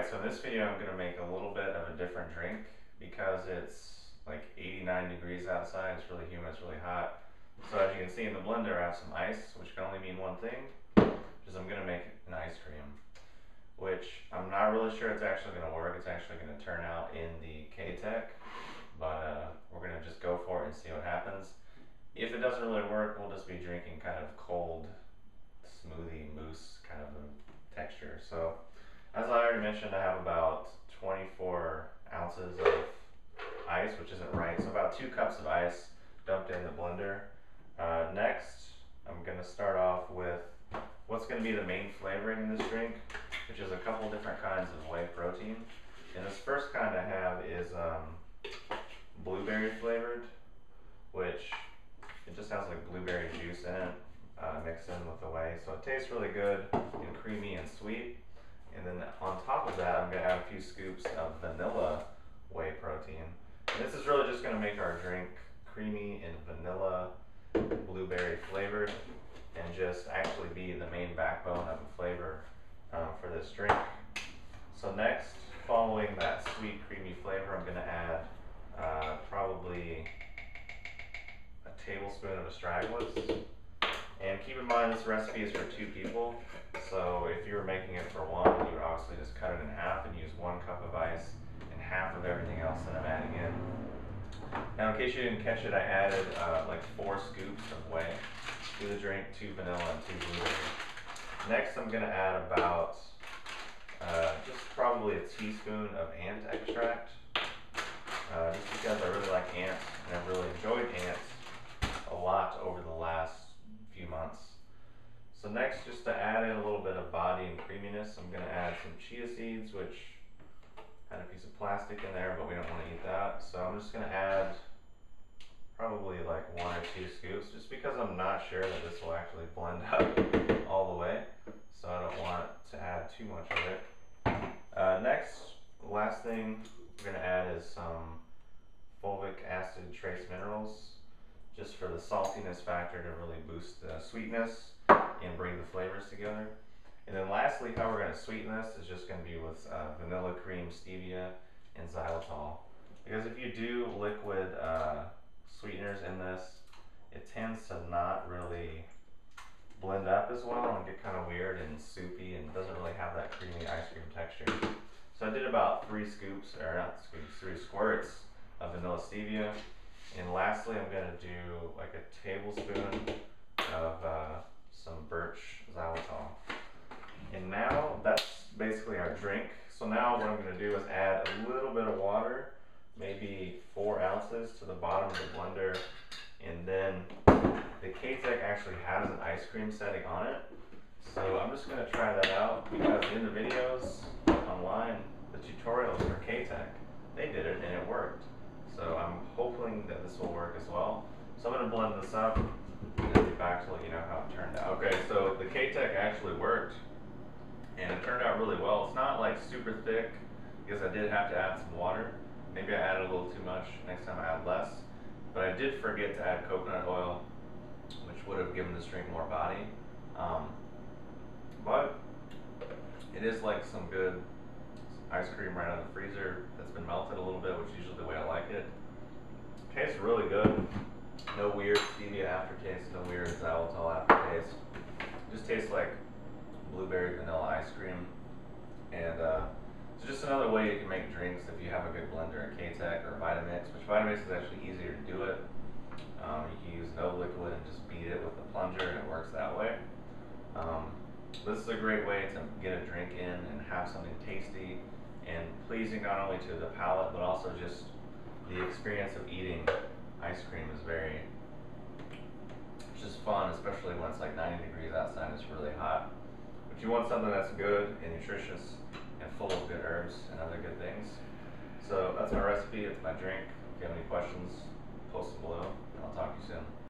Alright, so in this video I'm going to make a little bit of a different drink because it's like 89 degrees outside, it's really humid, it's really hot. So as you can see in the blender I have some ice, which can only mean one thing, which is I'm going to make an ice cream, which I'm not really sure it's actually going to work. It's actually going to turn out in the K-Tech, but we're going to just go for it and see what happens. If it doesn't really work, we'll just be drinking kind of cold smoothie mousse kind of a texture. So as I already mentioned, I have about 24 ounces of ice, which isn't right, so about 2 cups of ice dumped in the blender. Next, I'm going to start off with what's going to be the main flavoring in this drink, which is a couple different kinds of whey protein. And this first kind I have is blueberry flavored, which it just has like blueberry juice in it, mixed in with the whey, so it tastes really good and creamy and sweet. And then on top of that, I'm going to add a few scoops of vanilla whey protein. And this is really just going to make our drink creamy and vanilla blueberry flavored, and just actually be the main backbone of a flavor for this drink. So next, following that sweet creamy flavor, I'm going to add probably a tablespoon of Astragalus. And keep in mind this recipe is for 2 people, so if you were making it for 1, you would obviously just cut it in half and use 1 cup of ice and half of everything else that I'm adding in. Now in case you didn't catch it, I added like 4 scoops of whey to the drink, 2 vanilla and 2 blueberry. Next I'm going to add about just probably a teaspoon of ant extract, just because I really like ants and I've really enjoyed ants a lot over the last few months. So next, just to add in a little bit of body and creaminess, I'm going to add some chia seeds, which had a piece of plastic in there, but we don't want to eat that. So I'm just going to add probably like 1 or 2 scoops, just because I'm not sure that this will actually blend up all the way. So I don't want to add too much of it. Next, the last thing we're going to add is some fulvic acid trace minerals, just for the saltiness factor to really boost the sweetness and bring the flavors together. And then lastly, how we're going to sweeten this is just going to be with vanilla cream, stevia, and xylitol. Because if you do liquid sweeteners in this, it tends to not really blend up as well and get kind of weird and soupy and doesn't really have that creamy ice cream texture. So I did about 3 scoops, or not scoops, 3 squirts of vanilla stevia. And lastly, I'm going to do like a tablespoon of some birch xylitol. And now that's basically our drink. So now what I'm going to do is add a little bit of water, maybe 4 ounces to the bottom of the blender. And then the K-Tech actually has an ice cream setting on it. So I'm just going to try that out, because in the videos online, the tutorials for K-Tech, they did it and it worked. So I'm hoping that this will work as well. So I'm going to blend this up and then be back to let you know how it turned out. Okay, so the K-Tech actually worked and it turned out really well. It's not like super thick because I did have to add some water. Maybe I added a little too much. Next time I add less. But I did forget to add coconut oil, which would have given this drink more body. But it is like some good ice cream right out of the freezer that's been melted a little bit, which is usually the way I like it. Tastes really good. No weird stevia aftertaste, no weird xylitol aftertaste. Just tastes like blueberry vanilla ice cream. And it's just another way you can make drinks if you have a good blender, a K-Tech or Vitamix, which Vitamix is actually easier to do it. You can use no liquid and just beat it with a plunger and it works that way. This is a great way to get a drink in and have something tasty and pleasing not only to the palate but also just the experience of eating ice cream is it's just fun, especially when it's like 90 degrees outside and it's really hot. But you want something that's good and nutritious and full of good herbs and other good things. So that's my recipe, it's my drink. If you have any questions, post them below and I'll talk to you soon.